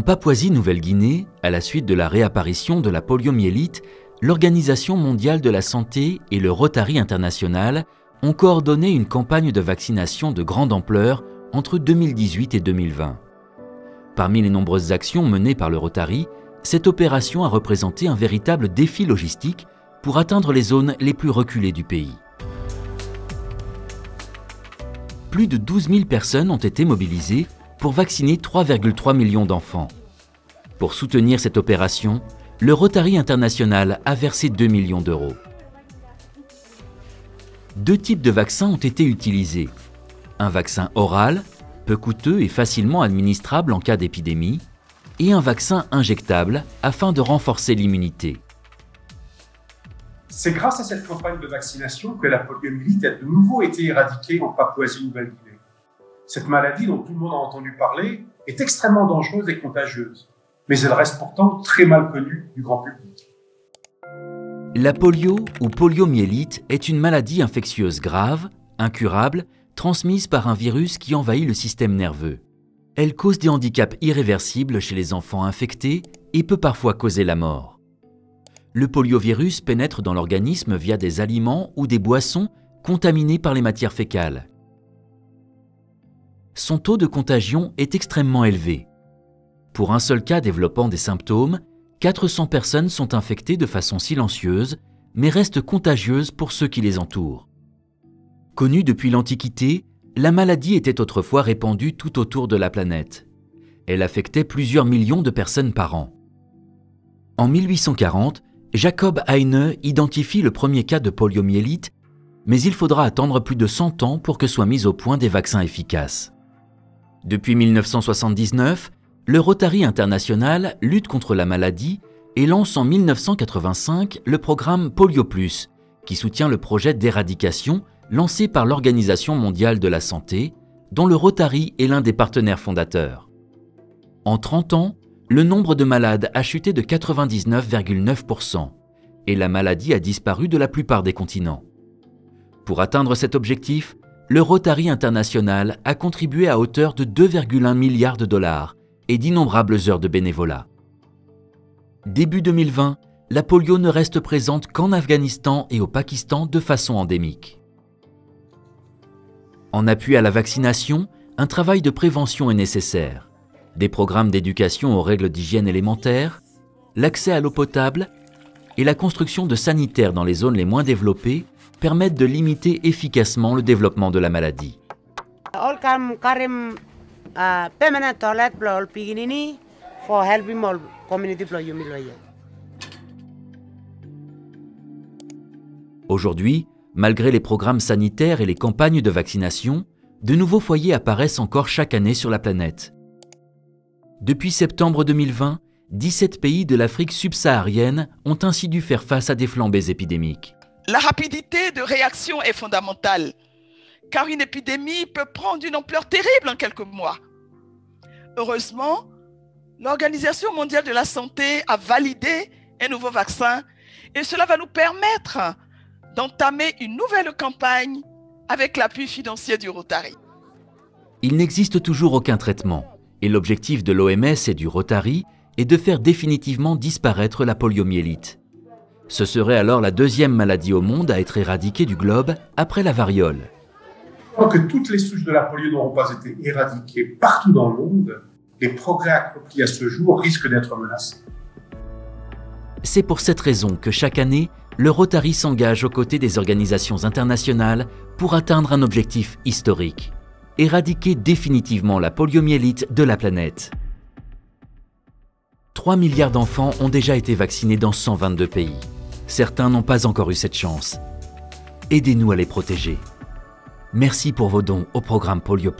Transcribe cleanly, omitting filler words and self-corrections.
En Papouasie-Nouvelle-Guinée, à la suite de la réapparition de la poliomyélite, l'Organisation mondiale de la santé et le Rotary International ont coordonné une campagne de vaccination de grande ampleur entre 2018 et 2020. Parmi les nombreuses actions menées par le Rotary, cette opération a représenté un véritable défi logistique pour atteindre les zones les plus reculées du pays. Plus de 12 000 personnes ont été mobilisées pour vacciner 3,3 millions d'enfants. Pour soutenir cette opération, le Rotary International a versé 2 millions d'euros. Deux types de vaccins ont été utilisés. Un vaccin oral, peu coûteux et facilement administrable en cas d'épidémie, et un vaccin injectable afin de renforcer l'immunité. C'est grâce à cette campagne de vaccination que la poliomyélite a de nouveau été éradiquée en Papouasie-Nouvelle-Guinée. Cette maladie dont tout le monde a entendu parler est extrêmement dangereuse et contagieuse, mais elle reste pourtant très mal connue du grand public. La polio ou poliomyélite est une maladie infectieuse grave, incurable, transmise par un virus qui envahit le système nerveux. Elle cause des handicaps irréversibles chez les enfants infectés et peut parfois causer la mort. Le poliovirus pénètre dans l'organisme via des aliments ou des boissons contaminés par les matières fécales. Son taux de contagion est extrêmement élevé. Pour un seul cas développant des symptômes, 400 personnes sont infectées de façon silencieuse, mais restent contagieuses pour ceux qui les entourent. Connue depuis l'Antiquité, la maladie était autrefois répandue tout autour de la planète. Elle affectait plusieurs millions de personnes par an. En 1840, Jacob Heine identifie le premier cas de poliomyélite, mais il faudra attendre plus de 100 ans pour que soient mis au point des vaccins efficaces. Depuis 1979, le Rotary International lutte contre la maladie et lance en 1985 le programme Polio+, qui soutient le projet d'éradication lancé par l'Organisation mondiale de la santé, dont le Rotary est l'un des partenaires fondateurs. En 30 ans, le nombre de malades a chuté de 99,9% et la maladie a disparu de la plupart des continents. Pour atteindre cet objectif, le Rotary International a contribué à hauteur de 2,1 milliards de dollars et d'innombrables heures de bénévolat. Début 2020, la polio ne reste présente qu'en Afghanistan et au Pakistan de façon endémique. En appui à la vaccination, un travail de prévention est nécessaire. Des programmes d'éducation aux règles d'hygiène élémentaires, l'accès à l'eau potable et la construction de sanitaires dans les zones les moins développées permettent de limiter efficacement le développement de la maladie. Aujourd'hui, malgré les programmes sanitaires et les campagnes de vaccination, de nouveaux foyers apparaissent encore chaque année sur la planète. Depuis septembre 2020, 17 pays de l'Afrique subsaharienne ont ainsi dû faire face à des flambées épidémiques. La rapidité de réaction est fondamentale, car une épidémie peut prendre une ampleur terrible en quelques mois. Heureusement, l'Organisation mondiale de la santé a validé un nouveau vaccin et cela va nous permettre d'entamer une nouvelle campagne avec l'appui financier du Rotary. Il n'existe toujours aucun traitement et l'objectif de l'OMS et du Rotary est de faire définitivement disparaître la poliomyélite. Ce serait alors la deuxième maladie au monde à être éradiquée du globe après la variole. Tant que toutes les souches de la polio n'auront pas été éradiquées partout dans le monde, les progrès accomplis à ce jour risquent d'être menacés. C'est pour cette raison que chaque année, le Rotary s'engage aux côtés des organisations internationales pour atteindre un objectif historique: éradiquer définitivement la poliomyélite de la planète. 3 milliards d'enfants ont déjà été vaccinés dans 122 pays. Certains n'ont pas encore eu cette chance. Aidez-nous à les protéger. Merci pour vos dons au programme Polio+.